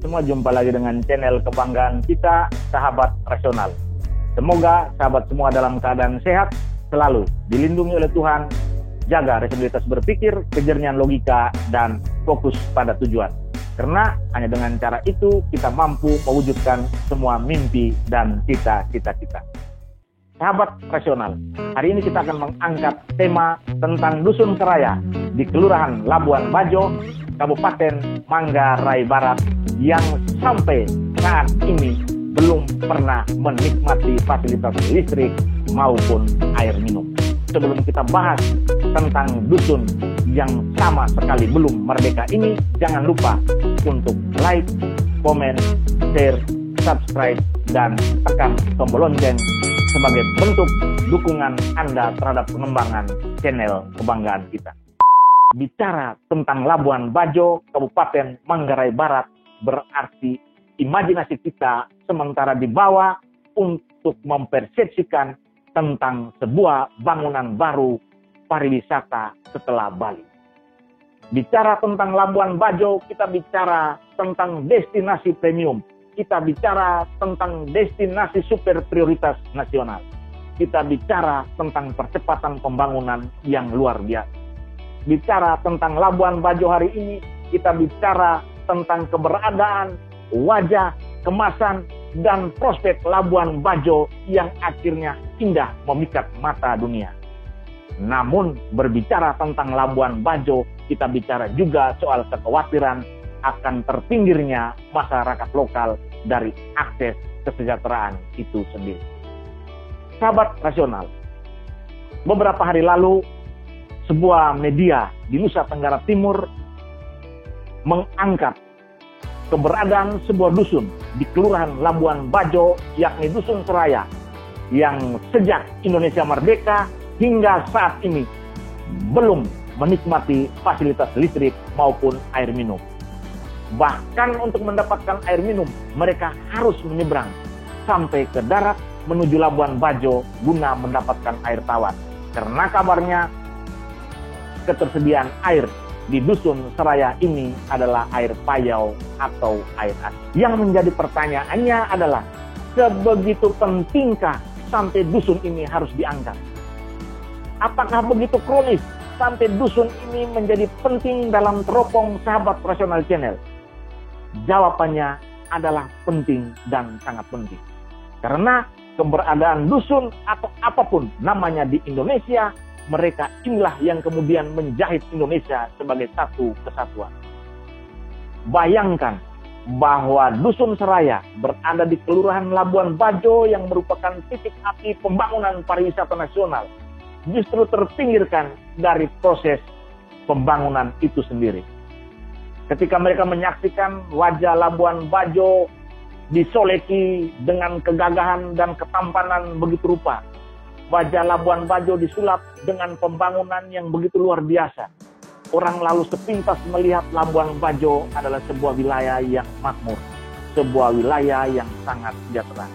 semua, jumpa lagi dengan channel kebanggaan kita, Sahabat Rasional. Semoga sahabat semua dalam keadaan sehat, selalu dilindungi oleh Tuhan, jaga rasionalitas berpikir, kejernihan logika, dan fokus pada tujuan. Karena hanya dengan cara itu kita mampu mewujudkan semua mimpi dan cita-cita kita. Sahabat Rasional, hari ini kita akan mengangkat tema tentang Dusun Seraya di Kelurahan Labuan Bajo, Kabupaten Manggarai Barat, yang sampai saat ini belum pernah menikmati fasilitas listrik maupun air minum. Sebelum kita bahas tentang dusun yang sama sekali belum merdeka ini, jangan lupa untuk like, komen, share, subscribe, dan tekan tombol lonceng sebagai bentuk dukungan Anda terhadap pengembangan channel kebanggaan kita. Bicara tentang Labuan Bajo, Kabupaten Manggarai Barat, berarti imajinasi kita sementara dibawa untuk mempersepsikan tentang sebuah bangunan baru pariwisata setelah Bali. Bicara tentang Labuan Bajo, kita bicara tentang destinasi premium. Kita bicara tentang destinasi super prioritas nasional. Kita bicara tentang percepatan pembangunan yang luar biasa. Bicara tentang Labuan Bajo hari ini, kita bicara tentang keberadaan, wajah, kemasan, dan prospek Labuan Bajo yang akhirnya indah memikat mata dunia. Namun berbicara tentang Labuan Bajo, kita bicara juga soal kekhawatiran akan terpinggirnya masyarakat lokal dari akses kesejahteraan itu sendiri. Sahabat Rasional, beberapa hari lalu sebuah media di Nusa Tenggara Timur mengangkat keberadaan sebuah dusun di Kelurahan Labuan Bajo, yakni Dusun Seraya, yang sejak Indonesia merdeka hingga saat ini belum menikmati fasilitas listrik maupun air minum. Bahkan untuk mendapatkan air minum, mereka harus menyeberang sampai ke darat menuju Labuan Bajo guna mendapatkan air tawar. Karena kabarnya ketersediaan air di Dusun Seraya ini adalah air payau atau air asin. Yang menjadi pertanyaannya adalah, sebegitu pentingkah sampai dusun ini harus diangkat? Apakah begitu kronis sampai dusun ini menjadi penting dalam teropong Sahabat Rasional Channel? Jawabannya adalah penting dan sangat penting. Karena keberadaan dusun atau apapun namanya di Indonesia, mereka inilah yang kemudian menjahit Indonesia sebagai satu kesatuan. Bayangkan bahwa Dusun Seraya berada di Kelurahan Labuan Bajo yang merupakan titik api pembangunan pariwisata nasional, justru terpinggirkan dari proses pembangunan itu sendiri. Ketika mereka menyaksikan wajah Labuan Bajo disoleki dengan kegagahan dan ketampanan begitu rupa, wajah Labuan Bajo disulap dengan pembangunan yang begitu luar biasa. Orang lalu sepintas melihat Labuan Bajo adalah sebuah wilayah yang makmur, sebuah wilayah yang sangat sejahtera,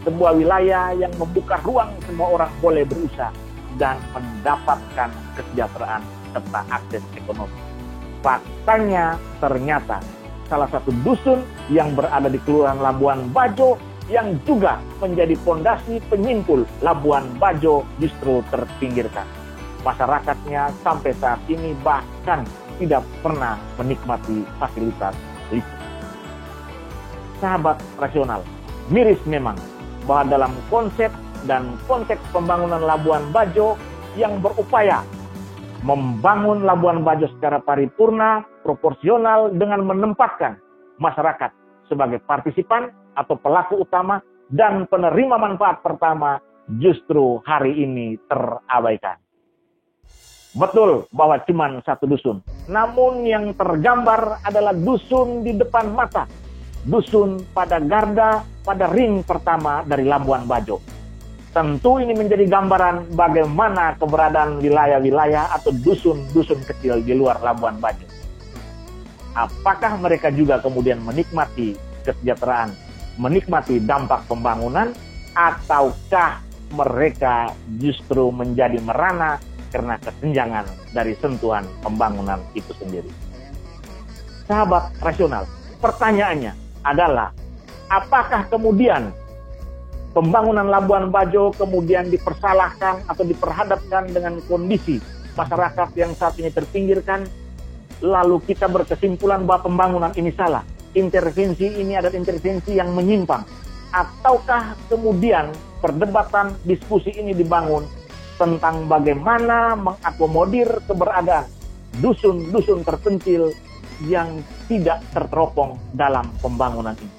sebuah wilayah yang membuka ruang semua orang boleh berusaha dan mendapatkan kesejahteraan serta akses ekonomi. Faktanya ternyata salah satu dusun yang berada di Kelurahan Labuan Bajo yang juga menjadi fondasi penyimpul Labuan Bajo justru terpinggirkan. Masyarakatnya sampai saat ini bahkan tidak pernah menikmati fasilitas listrik. Sahabat Rasional, miris memang bahwa dalam konsep dan konteks pembangunan Labuan Bajo yang berupaya membangun Labuan Bajo secara paripurna, proporsional dengan menempatkan masyarakat sebagai partisipan atau pelaku utama dan penerima manfaat pertama, justru hari ini terabaikan. Betul bahwa cuma satu dusun, namun yang tergambar adalah dusun di depan mata, dusun pada garda pada ring pertama dari Labuan Bajo. Tentu ini menjadi gambaran bagaimana keberadaan wilayah-wilayah atau dusun-dusun kecil di luar Labuan Bajo. Apakah mereka juga kemudian menikmati kesejahteraan, menikmati dampak pembangunan, ataukah mereka justru menjadi merana karena kesenjangan dari sentuhan pembangunan itu sendiri? Sahabat Rasional, pertanyaannya, adalah apakah kemudian pembangunan Labuan Bajo kemudian dipersalahkan atau diperhadapkan dengan kondisi masyarakat yang saat ini terpinggirkan, lalu kita berkesimpulan bahwa pembangunan ini salah, intervensi ini adalah intervensi yang menyimpang, ataukah kemudian perdebatan diskusi ini dibangun tentang bagaimana mengakomodir keberadaan dusun-dusun terpencil yang tidak terteropong dalam pembangunan ini.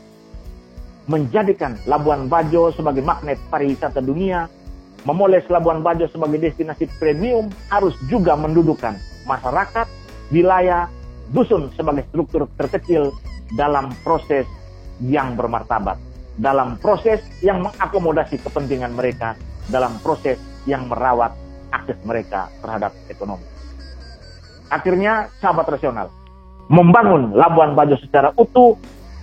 Menjadikan Labuan Bajo sebagai magnet pariwisata dunia, memoles Labuan Bajo sebagai destinasi premium, harus juga mendudukkan masyarakat, wilayah, dusun sebagai struktur terkecil dalam proses yang bermartabat, dalam proses yang mengakomodasi kepentingan mereka, dalam proses yang merawat akses mereka terhadap ekonomi. Akhirnya, sahabat rasional, membangun Labuan Bajo secara utuh,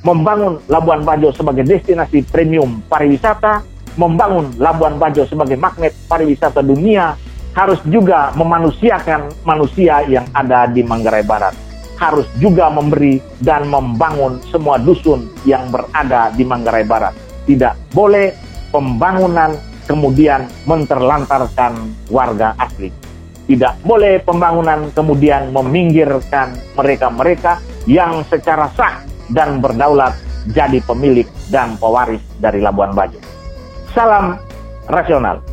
membangun Labuan Bajo sebagai destinasi premium pariwisata, membangun Labuan Bajo sebagai magnet pariwisata dunia, harus juga memanusiakan manusia yang ada di Manggarai Barat. Harus juga memberi dan membangun semua dusun yang berada di Manggarai Barat. Tidak boleh pembangunan kemudian menterlantarkan warga asli. Tidak boleh pembangunan kemudian meminggirkan mereka-mereka yang secara sah dan berdaulat jadi pemilik dan pewaris dari Labuan Bajo. Salam rasional.